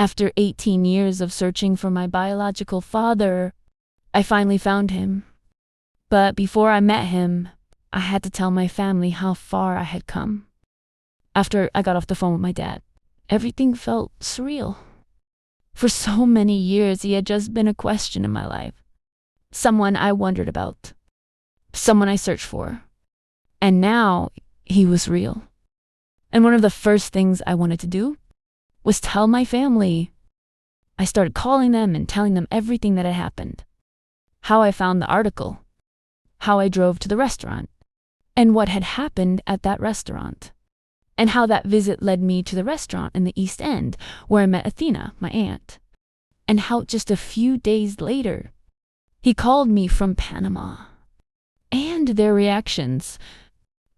After 18 years of searching for my biological father, I finally found him. But before I met him, I had to tell my family how far I had come. After I got off the phone with my dad, everything felt surreal. For so many years, he had just been a question in my life. Someone I wondered about. Someone I searched for. And now, he was real. And one of the first things I wanted to do was tell my family. I started calling them and telling them everything that had happened. How I found the article. How I drove to the restaurant. And what had happened at that restaurant. And how that visit led me to the restaurant in the East End, where I met Athena, my aunt. And how just a few days later, he called me from Panama. And their reactions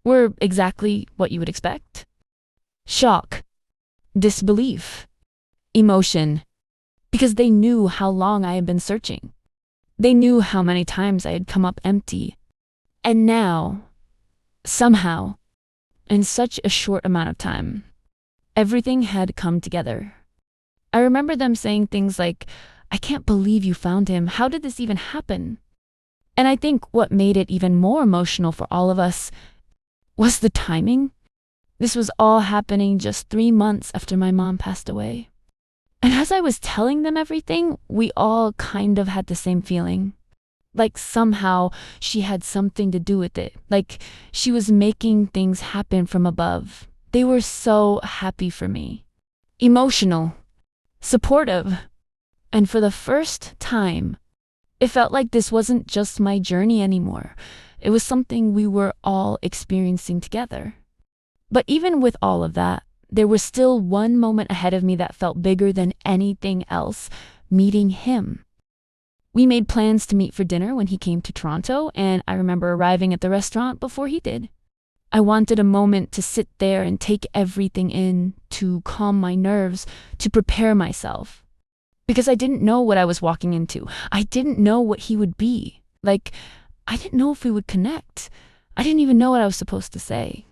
were exactly what you would expect. Shock, disbelief, emotion, because they knew how long I had been searching. They knew how many times I had come up empty. And now, somehow, in such a short amount of time, everything had come together. I remember them saying things like, "I can't believe you found him. How did this even happen?" And I think what made it even more emotional for all of us was the timing. This was all happening just 3 months after my mom passed away. And as I was telling them everything, we all kind of had the same feeling. Like somehow she had something to do with it. Like she was making things happen from above. They were so happy for me. Emotional. Supportive. And for the first time, it felt like this wasn't just my journey anymore. It was something we were all experiencing together. But even with all of that, there was still one moment ahead of me that felt bigger than anything else, meeting him. We made plans to meet for dinner when he came to Toronto, and I remember arriving at the restaurant before he did. I wanted a moment to sit there and take everything in, to calm my nerves, to prepare myself. Because I didn't know what I was walking into. I didn't know what he would be. Like, I didn't know if we would connect. I didn't even know what I was supposed to say.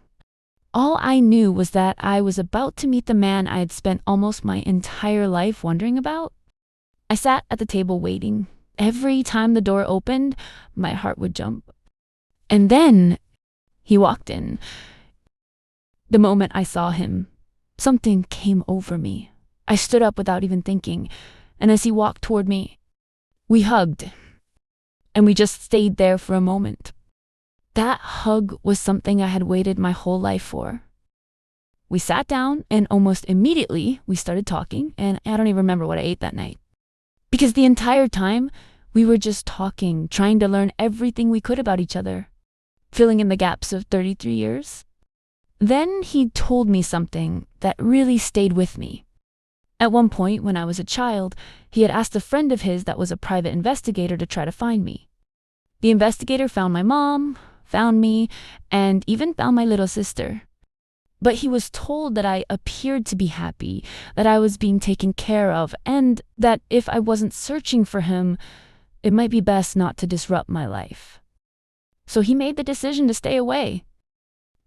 All I knew was that I was about to meet the man I had spent almost my entire life wondering about. I sat at the table waiting. Every time the door opened, my heart would jump. And then he walked in. The moment I saw him, something came over me. I stood up without even thinking, and as he walked toward me, we hugged, and we just stayed there for a moment. That hug was something I had waited my whole life for. We sat down, and almost immediately we started talking, and I don't even remember what I ate that night. Because the entire time, we were just talking, trying to learn everything we could about each other, filling in the gaps of 33 years. Then he told me something that really stayed with me. At one point, when I was a child, he had asked a friend of his that was a private investigator to try to find me. The investigator found my mom, found me, and even found my little sister. But he was told that I appeared to be happy, that I was being taken care of, and that if I wasn't searching for him, it might be best not to disrupt my life. So he made the decision to stay away.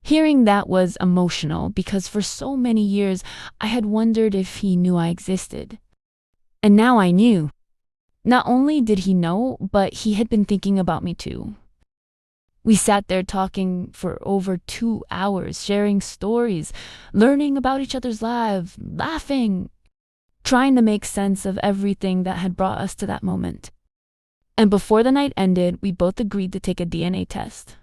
Hearing that was emotional because for so many years I had wondered if he knew I existed. And now I knew. Not only did he know, but he had been thinking about me too. We sat there talking for over 2 hours, sharing stories, learning about each other's lives, laughing, trying to make sense of everything that had brought us to that moment. And before the night ended, we both agreed to take a DNA test.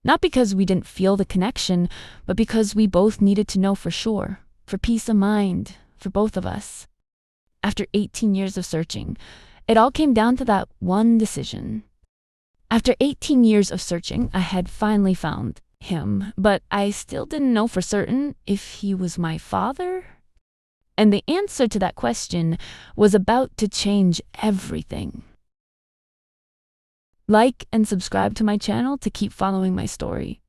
Not because we didn't feel the connection, but because we both needed to know for sure, for peace of mind, for both of us. After 18 years of searching, it all came down to that one decision. After 18 years of searching, I had finally found him, but I still didn't know for certain if he was my father. And the answer to that question was about to change everything. Like and subscribe to my channel to keep following my story.